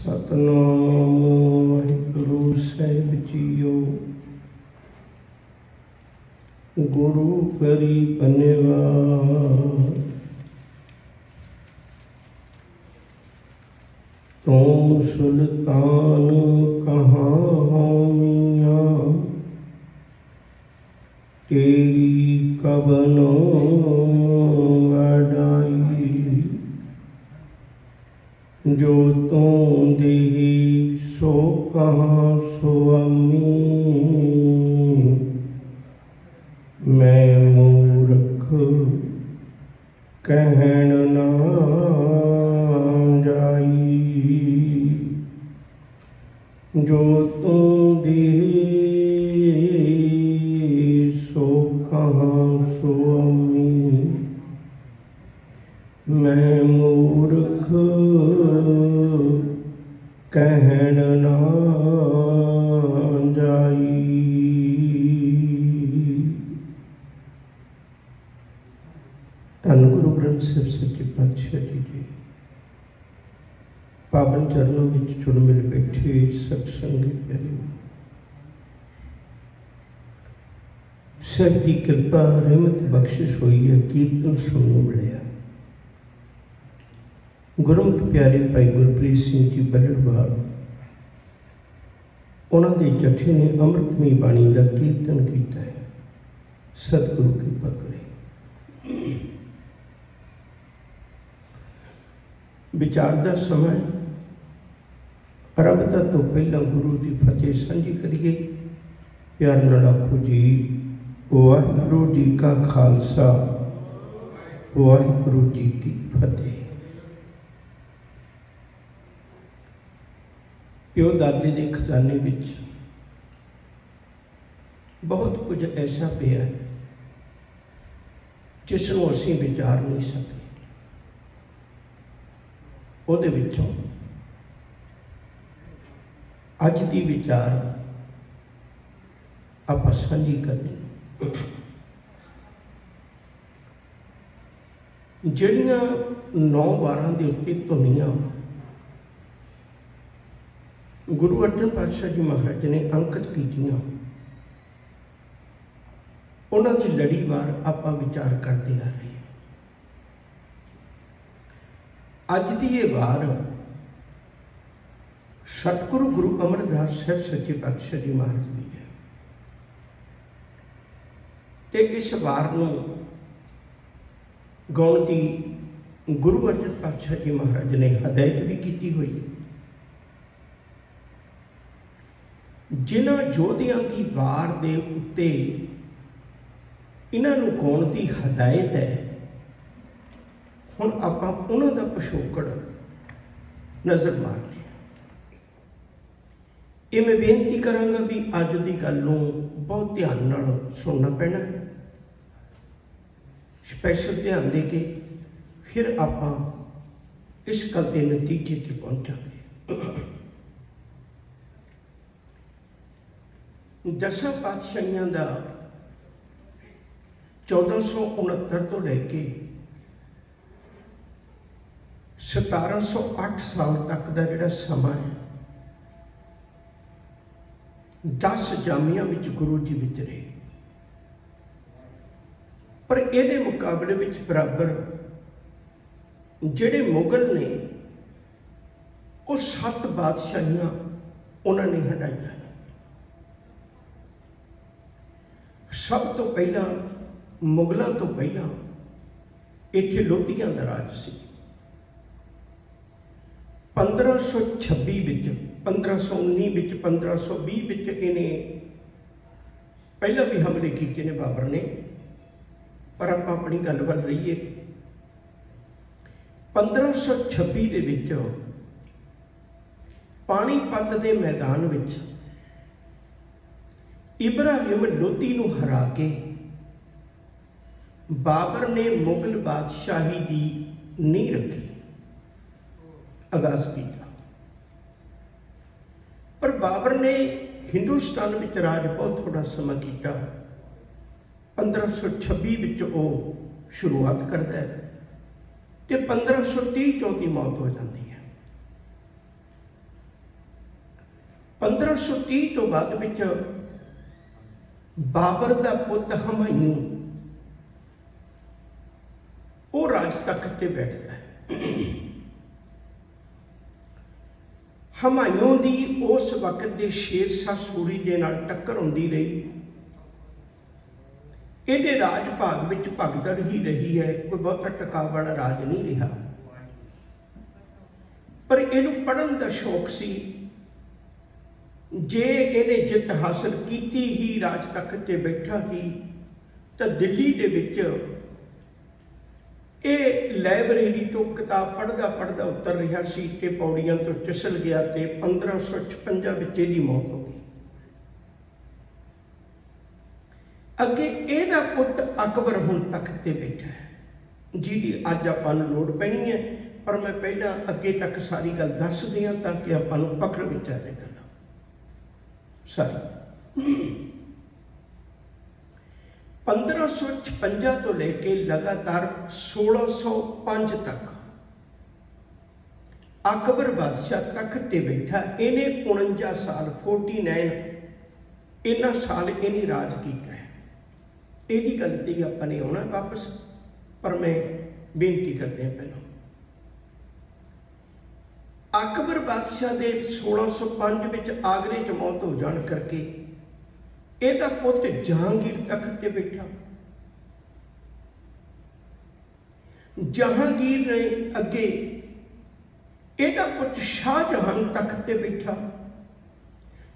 सतनाम वाहिगुरु साहिब जीओ। गुरु करी बनेवार, तुम सुल्तान कहाँ मियाँ, तेरी कबनो वडाई। जो तुम देही सो कहाँ सुअमी, मैं मूर्ख कहन ना जाई। जो तुम देही सो कहाँ सुअमी, मैं मूर्ख कहन ना जाई। धन गुरु ग्रंथ साहिब सच्चे पातशाह जी पावन चरणों में जुड़ मिल बैठे सत्संगी प्यारे, सब की कृपा रहमत बख्शिश हुई है। कीर्तन सुनने मिले गुरमुख प्यारे भाई गुरप्रीत सिंह जी बल्लड़वाल, उन्होंने जथे ने अमृतमई बाणी का कीर्तन किया है। सतगुरु कृपा करे। विचार का समय आरंभता तो पहला गुरु की फतेह सांझी करिए। प्यार नाल आखो जी वाहिगुरु जी का खालसा वाहिगुरु जी की फतेह। प्यो दादे के खजाने विच बहुत कुछ ऐसा पिया है जिसनों असीं विचार नहीं सके। उहदे विचों अज की विचार आपां सांझी करनी। जिहड़ियां 9-12 के उत्ते धुनियां गुरु अर्जन पातशाह जी महाराज ने अंकित कीतियां, उन्हां दी लड़ीवार आपां विचार करते आ रहे हैं। अज की ये वार सतगुरु गुरु अमरदास साहिब सच्चे पातशाह जी महाराज की है। ते इस वार नूं गाउण दी गुरु अर्जन पातशाह जी महाराज ने हदायत भी की हुई है। जिन्हां योधियां की वार दे उत्ते इन्हां नूं गाउण दी हदायत है। हुण आपां उन्हां दा पिछोकड़ नज़र मार लिया। ये मैं बेनती करांगा भी अज की गल नूं बहुत ध्यान नाल सुनना पैना है। स्पैशल ध्यान दे के फिर आपां इस गल के नतीजे ते पहुंचांगे। दसां पातशाहियां दा 1469 तो लैके 1708 साल तक का जिहड़ा समा है, 10 जामियां विच गुरु जी विचरे। पर इहदे मुकाबले विच बराबर जिहड़े मुगल ने वो 7 बादशाहियां उन्होंने हटाइया। सब तो पहला मुगलों तो पहला इत्थे लोधियां दा राज सी। 1526 विच 1519 विच 1520 विच इन्हें पहला भी हमले किए ने बाबर ने। पर आप अपनी गल वल रहीए। 1526 दे विच पानीपत के मैदान विच इब्राहिम लोधी नूं हरा के बाबर ने मुगल बादशाही की नींह रखी, आगाज किया। पर बाबर ने हिंदुस्तान विच राज बहुत थोड़ा समा किया। 1526 विच वो शुरुआत करता है तो 1530 चौथी मौत हो जाती है। 1530 तो बाद विच बाबर का पुत हुमायूं वो राज तख्त ते बैठता है। हुमायूं की उस वक्त के शेरशाह सूरी के नाल टक्कर होंदी रही। ये राज भाग विच भगदड़ ही रही है, कोई बहुता टकाव वाला राज नहीं रहा। पर इनू पढ़न का शौक सी, जे इन्हें जित हासिल की ही राज तख्त ते बैठा ही तो दिल्ली दे विच ये लाइब्रेरी तो किताब पढ़दा पढ़दा उतर रहा सी ते पौड़ियां तो फिसल गया ते 1556 विच इहदी मौत हो गई। अगे इहदा पुत अकबर हुण तख्त ते बैठा है, जिहदी अज आपां नूं लोड़ पैनी है। पर मैं पहला अगे तक सारी गल दस दियां ताकि आपां नूं पकड़ विच आ जाए गल सारी। 1556 तो लेके लगातार 1605 तक अकबर बादशाह तख्त ते बैठा। इन्हें 49 साल 49 इन्ना साल इन्हें राज किया है। यही गल ते अपने आना वापस, पर मैं बेनती करते हैं पहले अकबर बादशाह के 1605 में आगरे च मौत हो जाने करके ਇਹਦਾ ਪੁੱਤ जहांगीर तख्त ते बैठा। जहांगीर ने अगे ਇਹਦਾ पुत शाहजहां तख्त ते बैठा।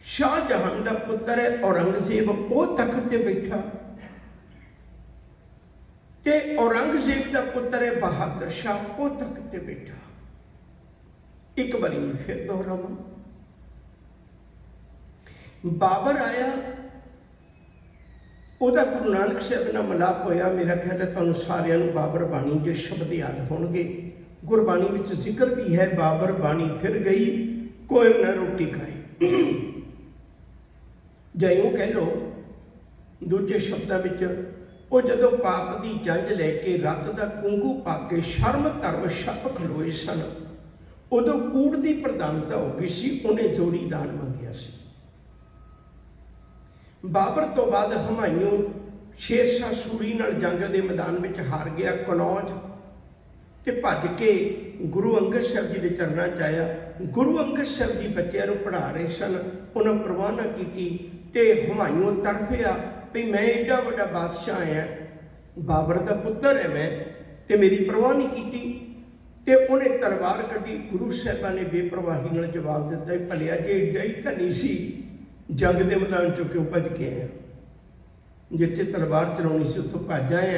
शाहजहां का पुत्र है औरंगजेब, वो तख्त ते बैठा। ते औरंगजेब का पुत्र है बहादुर शाह, वो तख्त ते बैठा। एक बारी मैं फिर दोहरावां, बाबर आया, ਉਹਦਾ गुरु नानक साहब नाल मिलाप होया। मेरा ख्याल है तुहानूं सारिआं नूं बाबर बाणी के शब्द याद होणगे। गुरबाणी विच जिक्र भी है, बाबर बाणी फिर गई कोई न रोटी खाई। जां यूं कह लो दूजे शब्दां विच वो जदों पाप की जंज लैके रत का कुंगू पा के शर्म धर्म छप खलोए सन, उदों कूड़ की प्रधानता हो गई सी। उन्हें जोड़ी दान मंगिया सी। बाबर तो बाद हुमायूं शेरशाह सूरी नाल जंग के मैदान में हार गया कनौज, ते भज के गुरु अंगद साहब जी के चरणों च आया। गुरु अंगद साहब जी बच्चों को पढ़ा रहे सन, उन्हें परवाह न की। ते हुमायूं तड़फिया भी मैं एडा वड्डा बादशाह आया, बाबर का पुत्र है मैं, ते मेरी परवाह नहीं की। ते उन्हें तलवार कढ़ी। गुरु साहबा ने बेपरवाही नाल जवाब दिता, भलिया जे एडा ही धनी सी जंग के मैदान चों क्यों भज के आए? जिथे तलवार चलानी सी उत्थों भज आए,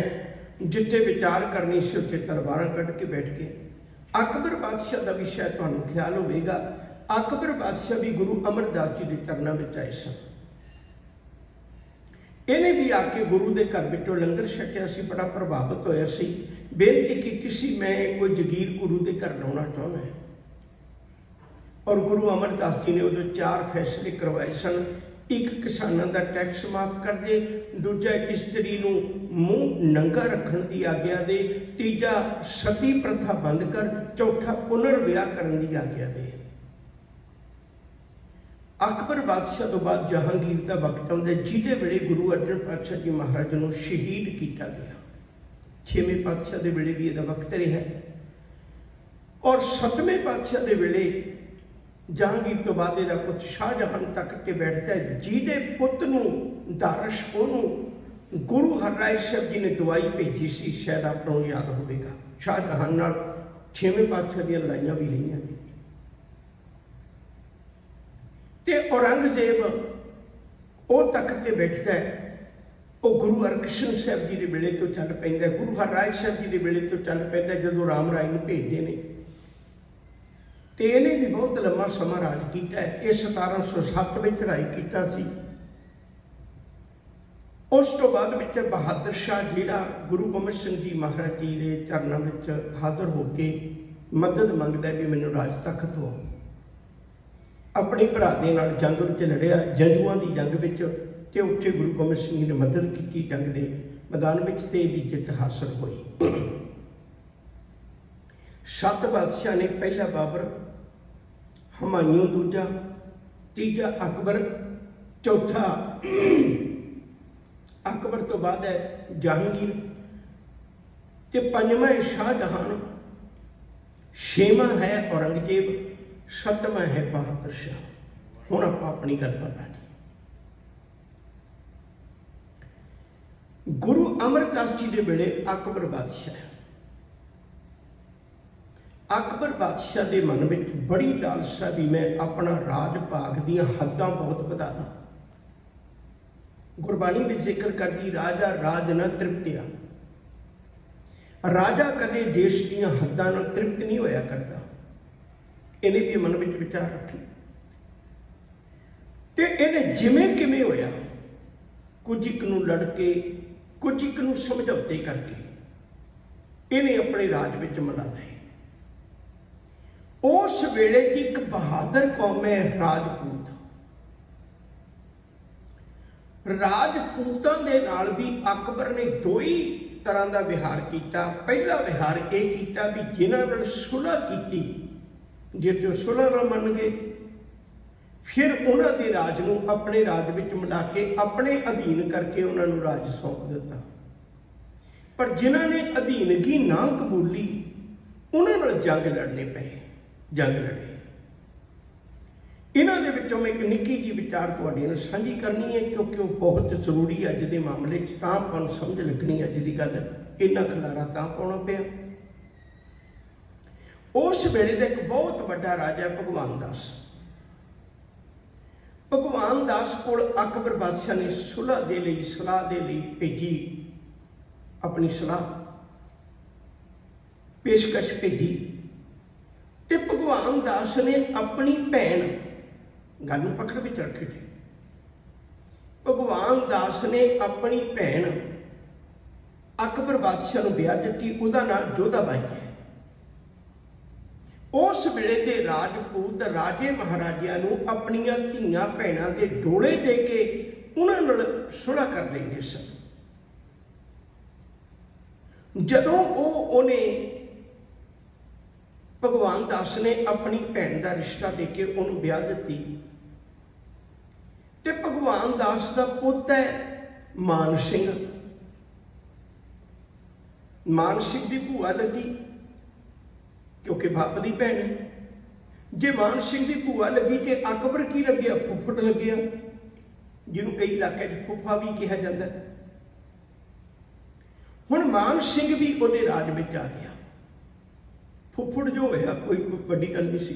जिथे विचार करनी सी उत्थे तलवार कढ़ के बैठ गए। अकबर बादशाह का भी शायद तुहानूं ख्याल होगा, अकबर बादशाह भी गुरु अमरदास जी के चरणों में आए सन। इन्हें भी आके गुरु के घर विचों लंगर छकिया सी, बड़ा प्रभावित होया सी। बेनती की सी मैं कोई जगीर गुरु के घर लाना चाहना है। और गुरु अमरदास जी ने उदों 4 फैसले करवाए सन। एक किसानों का टैक्स माफ कर दे, दूजा इस्त्री नूं मूँह नंगा रखण की आग्या दे, तीजा सती प्रथा बंद कर, चौथा पुनर्विआह करने की आग्या दे। अकबर बादशाह तो बाद जहांगीर का वक्त आउंदा जिहदे वेले गुरु अर्जन पातशाह जी महाराज नूं शहीद किया गया। 6वें पातशाह के वेले भी इहदा वक्त रहा। और 7वें पातशाह के वेले जहांगीर तो बाद इहदा पुत शाहजहां तख्त ते बैठता है, जिहदे पुत नूं दारश ओनूं गुरु हरराय साहब जी ने दवाई भेजी सी, शायद आपको याद होगा। शाहजहां नाल 6वें पातशाह दी लड़ाइयां भी रहीआं ने। ते औरंगजेब वो तख्त ते बैठता है, वो गुरु हरकृष्ण साहब जी के वेले तो चल पैंदा, गुरु हरराय साहब जी के वेले तो चल पैंदा जदों राम राय नूं भेजदे ने। तो इन्हें भी बहुत लंबा समा राज किया है। ये 1707 में चढ़ाई किया सी। उस तो बाद में बहादुर शाह जिहड़ा गुरु गोबिंद सिंह जी महाराज जी के चरणों में हाजिर होके मदद मंगदा भी मैनूं राज तख्त दो। अपने भरा दे नाल जंग में लड़िया, जंजुआं की जंग में, ते उत्थे गुरु गोबिंद सिंह जी ने मदद की जंग के मैदान में, ते इहदी जित हासिल हुई। 7 बादशाह ने, पहला बाबर, हुमायूं दूजा, तीजा अकबर, चौथा अकबर तो बाद है जहांगीर, ते पंजवां है शाहजहान, छेवां है औरंगजेब, सतवां है बहादुर शाह। हुण आपां अपनी गल बता दी। गुरु अमरदास जी के वेले अकबर बादशाह, अकबर बादशाह के मन में बड़ी लालसा भी मैं अपना राज भाग दियां हद्दां बहुत वधा दा। गुरबाणी में जिक्र करती राजा राज न तृप्तिया, राजा कदे देश दियां हद्दां नाल तृप्त नहीं होया करता। इन्हें भी मन में विचार रखी ते इन्हें जिमें किमें होया, कुछ एक नूं लड़ के कुछ एक नूं समझौते करके इन्हें अपने राज विच मिला लए। उस वेले की एक बहादुर कौम है राजपूत। राजपूतां दे नाल भी अकबर ने दो ही तरह का विहार किया। पहला विहार यह किया भी जिन्हां नाल सुलह की, जे जो सुलह नाल मन गए, फिर उन्हां दे राज नूं अपने राज विच मिला के अपने अधीन करके उन्हां नूं राज सौंप दिता। पर जिन्हां ने अधीनगी ना कबूली उन्हां नाल जंग लड़ने पे, जंग लड़े। इन्हां दे विचों मैं एक निक्की जी विचार तुहाडे नाल साझी करनी है, क्योंकि वो बहुत जरूरी अज दे मामले च, तां आपां नूं समझ लगनी अज दी गल, इन्ना खलारा तां पाउणा पिया। उस वेले दा एक बहुत वड्डा राजा भगवान दास। भगवान दास कोल अकबर बादशाह ने सुलह दे लई, सलाह दे लई भेजी, अपनी सलाह पेशकश भेजी। ते भगवान दास ने अपनी भैन, गल नूं पकड़ विच रखे थे, भगवान दास ने अपनी भैन अकबर बादशाह नूं ब्याह दित्ती। उहदा नाम जोधाबाई है। उस वेले दे राजपूत राजे महाराजियां नूं अपनियां धीआं भैणां दे डोले दे के उन्हां नाल सुलह कर लेंदे सन। जदों उन्हें भगवान दास ने अपनी भैन का रिश्ता देके उन्होंने ब्याह दी, ते भगवान दास का पुत है मान सिंह। मान सिंह की भूआ लगी, क्योंकि बाप की भैन है। जे मान सिंह की भूआ लगी तो अकबर की लग्या, फुफड़ लग्या, जिन्होंने कई इलाके फुफा भी कहा जाता है। हुण मान सिंह भी उहदे राज में आ गया। फुफड़ जो होया कोई बड़ी गल नहीं सी।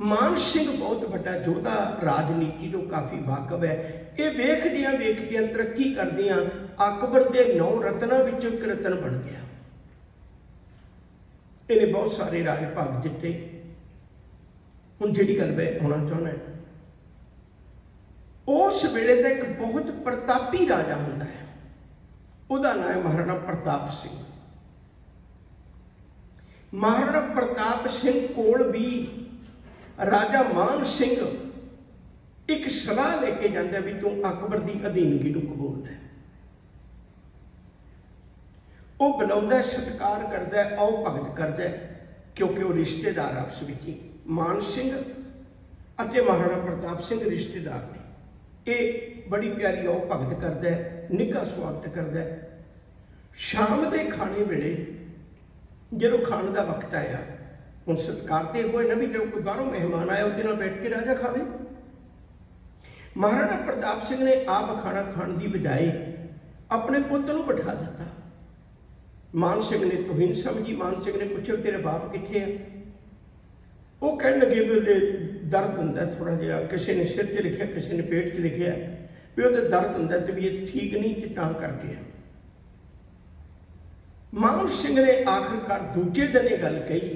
मान सिंह बहुत बड़ा योद्धा, राजनीति तो काफ़ी वाकफ है। ये वेखदियां वेखदियां तरक्की करदियां अकबर के 9 रत्नां विचों एक रतन बन गया। इन्हें बहुत सारे राज भाग दिते। हुण जिहड़ी गल मैं होना चाहुंदा, उस वेले दा एक बहुत प्रतापी राजा हुंदा है, उहदा नाम है महाराणा प्रताप सिंह। महाराणा प्रताप सिंह कोल भी राजा मान सिंह एक सलाह लेके जाता भी तू अकबर की अधीनगी को कबूल है। वो बुलाता, सत्कार करता, आओ भगत करता, क्योंकि वो रिश्तेदार आपस में ही। मान सिंह और महाराणा प्रताप सिंह रिश्तेदार ने। ये बड़ी प्यारी आओ भगत करता, निघा स्वागत करता। शाम के खाने वेले जो खाने का वक्त आया, हम सत्कार तो हुए ना भी जो कोई बाहरों मेहमान आया उसके नाल बैठ के राजा खावे। महाराणा प्रताप सिंह ने आप खाना खाने की बजाय अपने पुत को बिठा दिता। मान सिंह ने तुहीन समझी। मान सिंह ने पूछा तेरे बाप कितने है? वो कह लगे भी वो दर्द होंगे थोड़ा जिहा, किसी ने सिर च लिखा, किसी ने पेट च लिखा भी वो दर्द होंगे, तबीयत ठीक नहीं तां करके। मान सिंह ने आखिरकार दूजे दिन ये गल कही,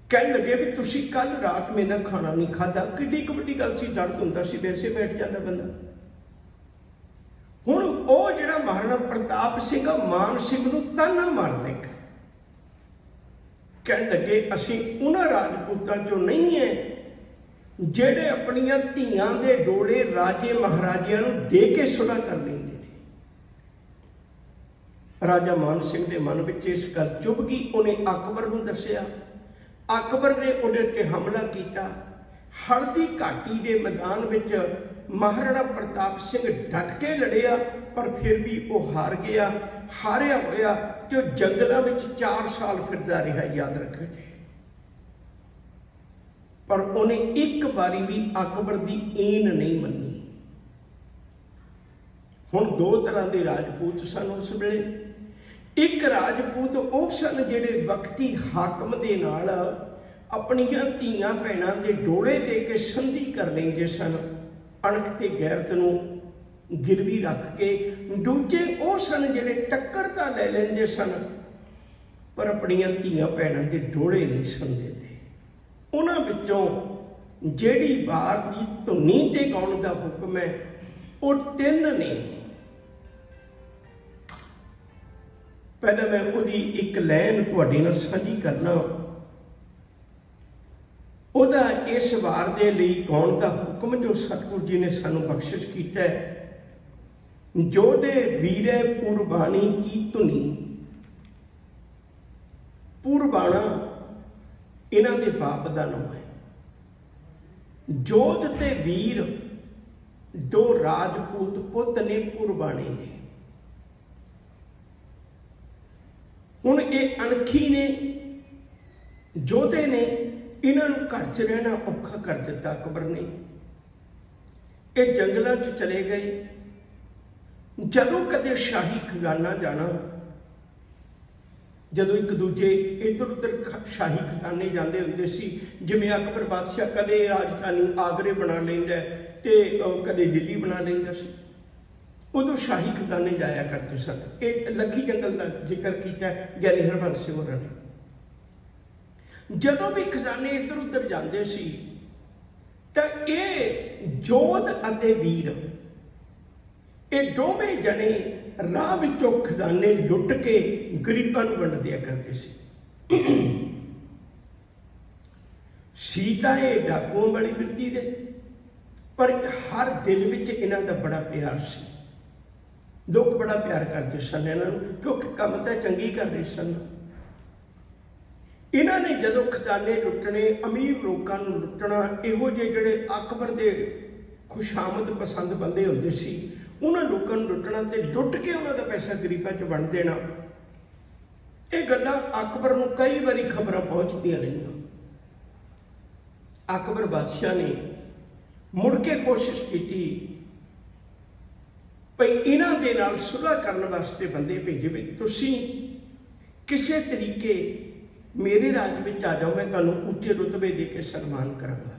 कह लगे भी तुसी कल रात मेरे नाल खाना नहीं खाधा। किड्डी क वड्डी गल सी, दर्द होंदा सी, वैसे बैठ जाता बंदा। हुण वो जिहड़ा महाराणा प्रताप सिंह मान सिंह नूं ताना मारदा, कह लगे असीं उन्हां राजपूतां चों नहीं है जिहड़े अपनियां धीआं दे डोले राजे महाराजियां नूं दे के सुलह कर लेंगे। राजा मान सिंह के मन में इस गल चुभ गई। उन्हें अकबर नूं दस्सिया। अकबर ने उहदे ते हमला किया। हल्दी घाटी के मैदान में महाराणा प्रताप सिंह डट के लड़िया, पर फिर भी वो हार गया। हारिया होया जो जंगलों में 4 साल फिरदा रहा, याद रखो जी। पर उन्हें एक बारी भी अकबर की ईन नहीं मनी। हुण 2 तरह के राजपूत सन उस वेले। एक राजपूत वो सन जिहड़े वक्ती हाकम दे नाल अपनियां धीआं भैणां दे डोले दे के संधि कर लेंदे सन, अणख ते गैरत नूं गिरवी रख के। दूजे वो सन जिहड़े टक्कर तां लै लैंदे सन, पर अपनियां धीआं भैणां दे डोले नहीं सन दिंदे। उन्हां विचों जिहड़ी वार दी धुनी ते गाउण दा हुक्म है, वो 3 ने। पहले मैं उहदी एक लैन तुहाडे नाल साझी करना। उहदा इस वार दे लई गाउण दा हुक्म जो सतगुरु जी ने सानू बख्शिश कीता है। जोधे वीरे पुरबाणी की धुनी। पुरबाणा इन्हां दे बाप दा नाम है। जोध ते वीर 2 राजपूत पुत ने, पुरबाणी ने। हुण ये अणखी ने, जोधे ने, इन्हां नूं घर च रहना औखा कर दिता अकबर ने। ये जंगलों च चले गए। जदों कदे शाही खजाना जाना, जदों एक दूजे इधर उधर शाही खजाने जाते होंदे सी, जिवें अकबर बादशाह कदे राजधानी आगरे बना लैंदा ते कदे दिल्ली बना लैंदा सी। उदों शाही खजाने जाया करते सन। ये लखी जंगल का जिक्र किया ज्ञानी हरबंस सिंह होरां ने। जदों भी खजाने इधर उधर जाते सी तां ये जोध अते वीर, ये दोवें जने राह विचों खजाने लुट के गरीबां नूं वंड दिया करते सी। तां ये डाकुआं वाली वृत्ति दे, पर हर दिल विच इन्हां दा बड़ा प्यार सी। लोग बड़ा प्यार करते सन इन्हां नूं, क्योंकि काम तां चंगी कर रहे सन। इन्हां ने जदों खजाने लुटने, अमीर लोगों नूं लुटना, इहो जे जिहड़े अकबर दे खुशामद पसंद बंदे होंदे सी, उन्हां लोगों नूं लुटना ते लुट के उन्हां दा पैसा गरीबां च वंड देना। ये गल्लां अकबर नूं कई बारी खबरां पहुंचदियां रहियां। अकबर बादशाह ने मुड़ के कोशिश की भई इन्हां दे नाल सुलह करने वास्ते बंदे भेजे भी, तुसीं किसी तरीके मेरे राज में आ जाओ, मैं तुहानूं उच्चे रुतबे दे के सन्मान करांगा।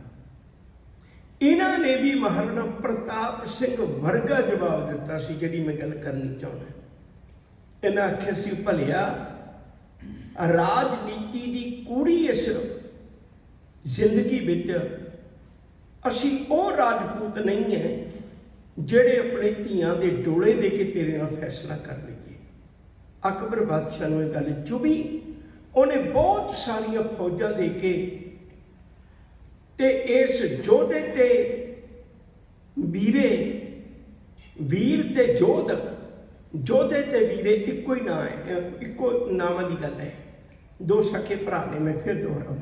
इन्हां ने भी महाराणा प्रताप सिंह वर्गा जवाब दिता सी, जिहड़ी मैं गल करनी चाहुंदा। इन्हां आखिया सी, भलिया राजनीति की कूड़ी इस जिंदगी विच असीं वो राजपूत नहीं है जिहड़े अपने धीआं दे डोले दे के तेरे नाल फैसला कर लईए। अकबर बादशाह नूं इह गल चुभी। उन्हें बहुत सारिया फौजां दे के ते इस जोधे ते वीरे, वीर ते जोध, जोधे ते वीरे इक्को ही नाम है, इक्को नाम की गल है। 2 सखे भरा ने, मैं फिर दोहरावां।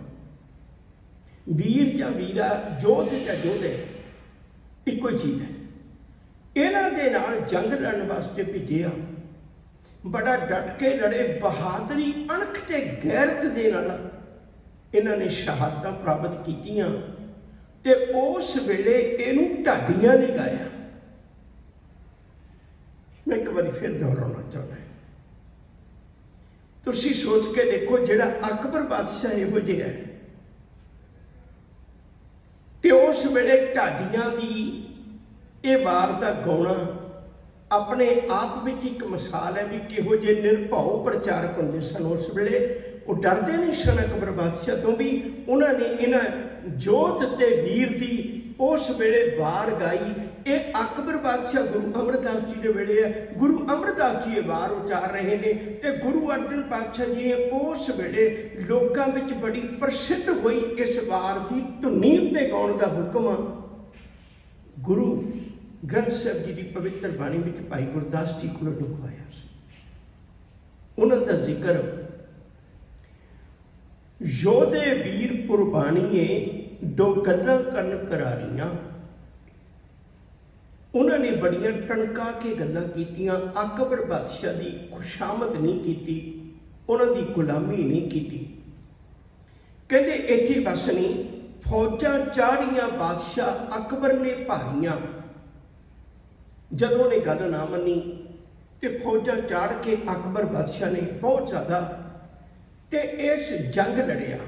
वीर या वीरा, जोध या जोधे इक्को ही चीज़ है। इन्हां दे नाल जंग लड़न वास्ते भेजिया, बड़ा डट के लड़े, बहादुरी अणख ते गैरत दे नाल इन्हां ने शहादतां प्राप्त कीतियां ते उस वेले इहनूं ढाडियां ने गाया। मैं एक बार फिर दोहराउणा चाहुंदा। तुसीं सोच के देखो, जिहड़ा अकबर बादशाह इहो जिहा है ते उस वेले ढाडियां दी ये वार दा गाउणा अपने आप में एक मिसाल है भी किहो जे निर्भाव प्रचारक होंदे सन उस वेले। वो डरदे नहीं सन अकबर बादशाह तो भी। उन्होंने इन्हां जोध ते वीर दी उस वेले वार गाई। ये अकबर बादशाह गुरु अमरदास जी के वेले है। गुरु अमरदास जी ये वार उचार रहे हैं ते गुरु अर्जन पातशाह जी ने उस वेले लोकां विच बड़ी प्रसिद्ध हुई इस वार की धुनी ते गाउण दा हुक्म गुरु ग्रंथ साहब जी की पवित्र बाणी में भाई गुरदास जी को लिखवाया। उन्होंने जिक्र योधे वीर पुरबाणीए दो गल्लां करन करारियां। उन्होंने बड़ियां टणका के गल्लां कीतियां। अकबर बादशाह की खुशामद नहीं की, उन्होंने गुलामी नहीं की। कहते इत्थे बस नहीं, फौजां चाढ़ियां बादशाह अकबर ने भारियां। जदों ने गल ना मनी तो फौजां चाड़ के अकबर बादशाह ने बहुत ज़्यादा ते इस जंग लड़िया।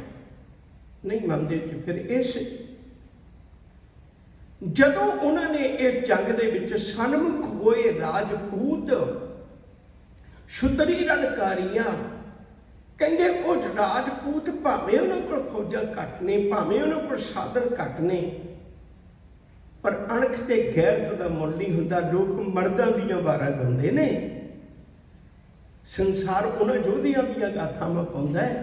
नहीं मानते तो फिर इस जदों उन्होंने इस जंग दे विच सन्मुख होए राजपूत छुतरी रणकारियां, कहते वो राजपूत भावें उन्होंने को फौजां घट ने, भावें उन्होंने को साधन घट ने, पर अणख ते गैरत का मुल नहीं हुंदा। लोग मर्दां दीयां वारां गाउंदे ने, संसार उन्हां योधियां दीयां गाथावां पाउंदा है।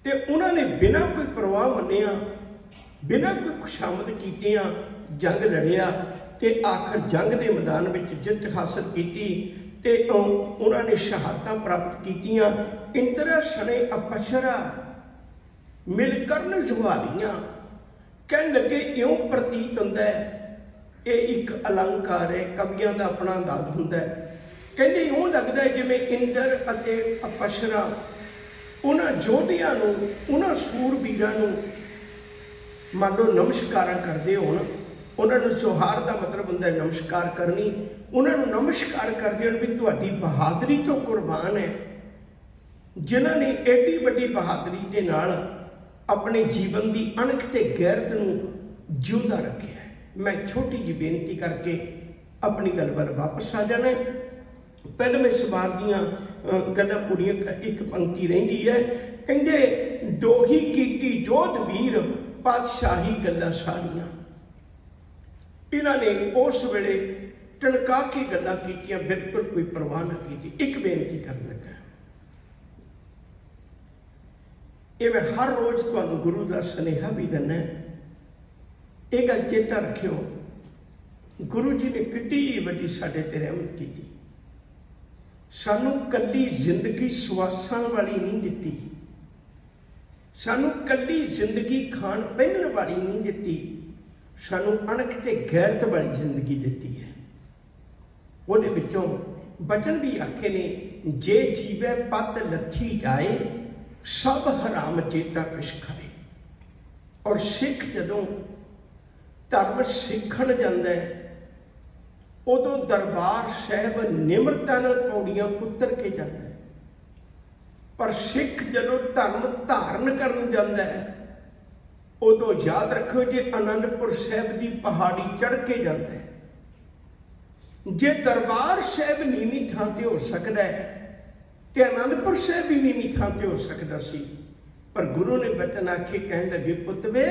ते उन्होंने बिना कोई परवाह मन्निया, बिना कोई खुशामद कीतियां जंग लड़िया ते आखिर जंग के मैदान में जित हासिल की ते उन्होंने शहादतां प्राप्त कीतियां। इंद्रा सने अपशरा मिलकर जुहारियां। कह लगे इउं प्रतीत होंदा है, ये एक अलंकार है, कवियों का अपना अंदाज होंदा है। कहते इउं लगता है जिवें इंद्र अते अपशरा उन्हां योधियां नूं, उन्हां सूरबीरां नूं मान लो नमस्कार करते होण। उन्होंने सुहार का मतलब होंदा है नमस्कार करनी। उन्होंने नमस्कार करते हो भी तुहाडी बहादुरी तो कुर्बान है, जिन्हां ने एडी वड्डी बहादुरी के नाल अपने जीवन की अणख ते गैरत नूं जिउंदा रखिया है। मैं छोटी जी बेनती करके अपनी गल पर वापस आ जाना है। पहले मैं सवार दियां गल्लां पूरियां एक पंक्ति रहिंदी है। कहंदे दोही कीती जोध वीर पातशाही गल्लां सारियां। इन्होंने उस वेले टणका के गल्लां कीतियां, बिल्कुल कोई परवाह ना की। एक बेनती करन लगा, ये मैं हर रोज़ तुहानूं गुरु का सुनेहा भी दिना। ये गल चेता रखियो, गुरु जी ने कितनी वड्डी साडे ते रहमत की। सानू कल्ली जिंदगी सुआसां वाली नहीं दिती, सानू कल्ली जिंदगी खाण पहनण वाली नहीं दिती, सानू अणख ते गैरत वाली जिंदगी दिती है। उहदे विचों बचन भी आखे ने, जे जीवै पत लथी जाए सब हराम चेता किश खाए। और सिख जदों धर्म सीखण जांदा है, उदों दरबार साहब निमरता नाल पौड़ियां उतर के जाता है। पर सिख जदों धर्म धारण करन जाता है, उदों याद रखो जे आनंदपुर साहब की पहाड़ी चढ़ के जाता है। जे दरबार साहब नीवीं थां ते हो सकता है तो आनंदपुर साहब भी नीवीं थां ते हो सकता सी। पर गुरु ने बचन आखे, कहन लगे पुत वे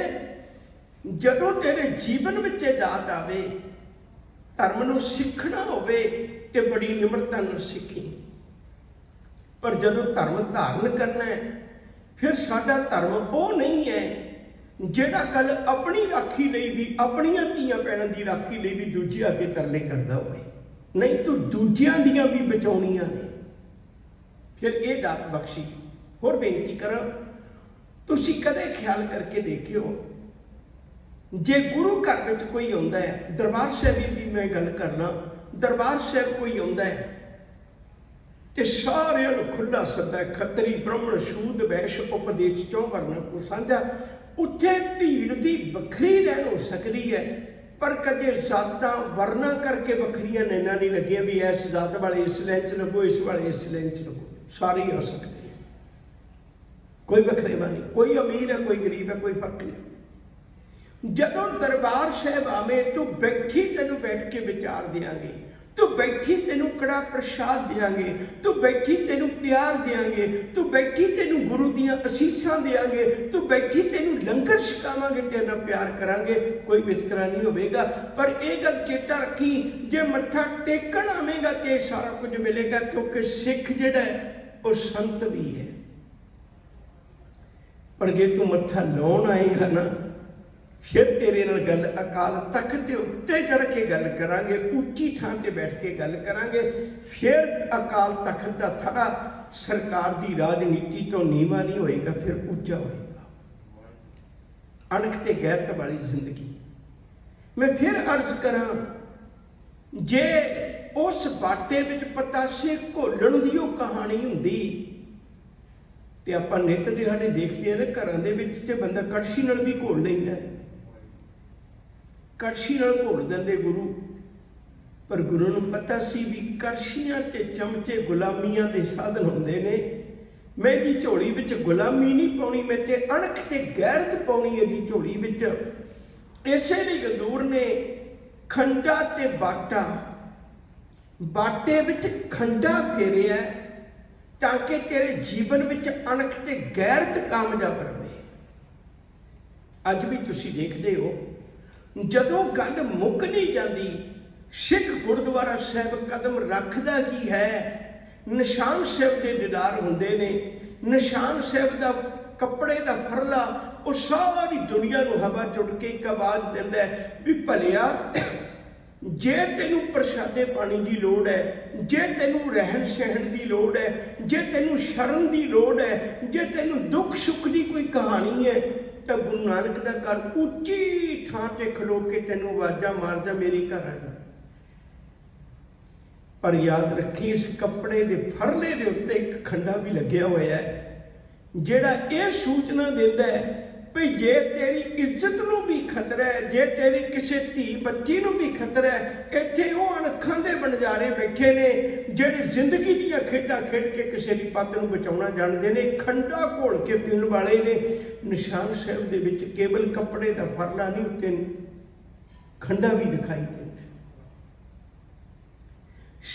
जदों तेरे जीवन में दात आवे, धर्म नूं सीखना होवे ते बड़ी निमरता नाल सीखी। पर जदों धर्म धारण करना है, फिर साडा धर्म वो नहीं है जिहड़ा कल अपनी राखी लई भी, अपनियां धीआं भैणां दी राखी लई भी दूजे आके तरले करदा होवे। नहीं तू दूजियां दियां भी बचाउणियां ने। फिर ये दात बख्शी। होर बेनती करा, तुसी कदे ख्याल करके देखियो, जे गुरु घर में कोई आउंदा है, दरबार साहिब की मैं गल करना, दरबार साहिब कोई आउंदा है तो सारियां नूं खुला सद्दा है, खतरी ब्राह्मण शूद वैश्य उपदेश चौं वर्णां को साझा। उत्थे भीड़ की वखरी लैन हो सकती है, पर कदे जातां वर्णा करके वखरियां नैना नहीं लगियां भी इस जात वाले इस लैन च लगो, इस वाले इस लैन च लगो। सारे आ सकते हैं, कोई वखरेवा नहीं, कोई अमीर है कोई गरीब है, कोई फर्क नहीं। जदों दरबार साहब आवे तो बैठी तेनों बैठ के विचार देंगे, तो बैठी तेनों कड़ा प्रसाद देंगे, तो बैठी तेनों प्यार देंगे, तो बैठी तेनों गुरु दियां असीसां देंगे, तो बैठी तेनों लंगर छकावांगे, तेरे नाल प्यार करांगे। कोई वितकरा नहीं होगा। पर यह गल चेता रखी, जे मत्था टेकण आवेगा तो सारा कुछ मिलेगा, क्योंकि सिख जिहड़ा है वो संत भी है। पर जे तू मत्था लाउण आएगा ना, फिर तेरे नाल गल अकाल तख्त के उत्ते चढ़ के गल करांगे, उच्ची थां ते बैठ के गल करांगे। फिर अकाल तख्त का थड़ा सरकार की राजनीति तो नीवा नहीं होएगा, फिर उच्चा होएगा। अणख ते गैरत वाली जिंदगी। मैं फिर अर्ज करा, जे उस बाटे विच पतासे घोलण दी वो कहानी हुंदी ते आपां नित दिहाड़े देखते हैं ना घरां दे विच ते बंदा कड़छी नाल भी घोल लैंदा, कड़छी नाल घोल दिंदे गुरु। पर गुरु नूं पता सी भी कड़छियां ते चमचे गुलामियां दे साधन हुंदे ने। मैं जी झोली विच गुलामी नहीं पाउणी, मैं ते अणख ते गैरत पाउणी है जी झोली विच। इसे लिए हजूर ने खंडा ते बाटा, बाटे विच खंडा फेरिया ताकि तेरे जीवन विच अणख ते गैरत कामयाब रहे। अज भी तुसीं देखदे हो, जदों गल मुक नहीं जाती, सिख गुरुद्वारा साहिब कदम रखदा की है, निशान साहिब के दीदार हुंदे ने। निशान साहिब का कपड़े का फरला वो सारी दुनिया को हवा चुट के एक आवाज दिंदा है भी भलिया, जे तेनू प्रसादे पानी की लोड़ है, जे तेनू रहन सहन की लोड़ है, जे तेनू शरण की लोड़ है, जे तेनू दुख सुख की कोई कहानी है, तो गुरु नानक का घर उच्ची थां ते खलो के तेनू आवाजा मारदा मेरी घर आ जा। पर याद रखी, इस कपड़े के फरले के उत्ते एक खंडा भी लग्या हुआ है जिहड़ा ये सूचना देता है भी जे तेरी इज्जत नूं भी खतरा है, जे तेरी किसी धी बच्ची नूं भी खतरा है, इत्थे वो अणखां दे बनजारे बैठे ने जिहड़े जिंदगी दीयां खेडां खेड के किसी की पत नूं बचाउणा जाणदे ने, खंडा घोल के पीण वाले ने। निशान साहिब दे विच केवल कपड़े का फरला नहीं, उत्ते खंडा भी दिखाई देता।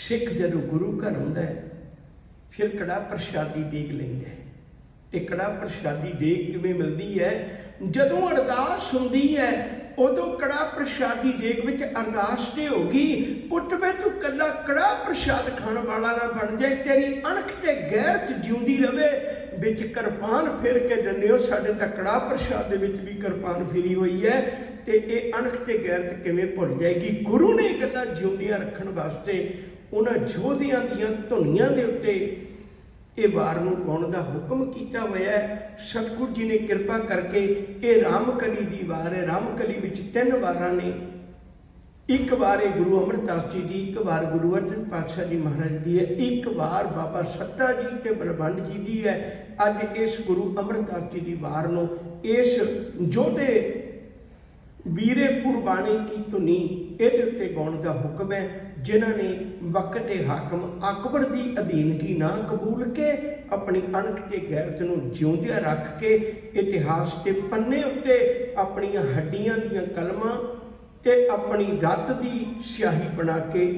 सिख जदों गुरु घर आउंदा है फिर कड़ा प्रशादी देग लैंदा है। ते कड़ा प्रशादी देग किवें मिलदी है? जदों अरदास हुंदी है उदों कड़ा प्रशादी देग विच अरदास ते होगी, उठ वे तू कला कड़ा प्रशाद खाण वाला ना बन जाए, तेरी अणख ते गैरत जिउंदी रवे। विच किरपान फेर के दिंदे हो, साडे तां कड़ा प्रशाद दे विच भी किरपान फिरी हुई है, ते ये अणख ते गैरत किवें भुल जाएगी? गुरु ने गल्लां जिउंदियां रखण वास्ते उन्हां जोधियां दीयां धुनियां दे उत्ते ये वार नूं गाउण दा हुक्म कीता होया है। सतगुरु जी ने कृपा करके ये रामकली दी वार है। रामकली विच 3 वारां ने, एक वार है गुरु अमरदास जी दी, एक वार गुरु अर्जन पातशाह जी महाराज दी है, एक वार बाबा सत्ता जी ते बलवंड जी दी है। अज इस गुरु अमरदास जी दी वार नूं इस जोधे वीरे पुरबाणी की धुनी इहदे उत्ते गाउण दा हुक्म है, जिन्हां ने वक्त के हाकम अकबर की अधीनगी ना कबूल के अपनी अणख ते गैरत नूं जिउंदिया रख के इतिहास के पन्ने उत्ते अपनियां हड्डियां दीयां कलमां ते अपनी रत की स्याही बना के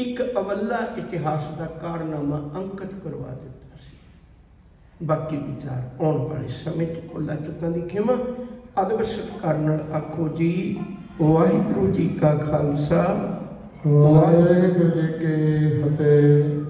एक अवला इतिहास का कारनामा अंकित करवा दिता सी। बाकी विचार आने वाले समय च कोला चुकां दी खेमा। अदब सत्कार नाल आखो जी वाहिगुरू जी का खालसा, वाहिगुरू जी की फतेह।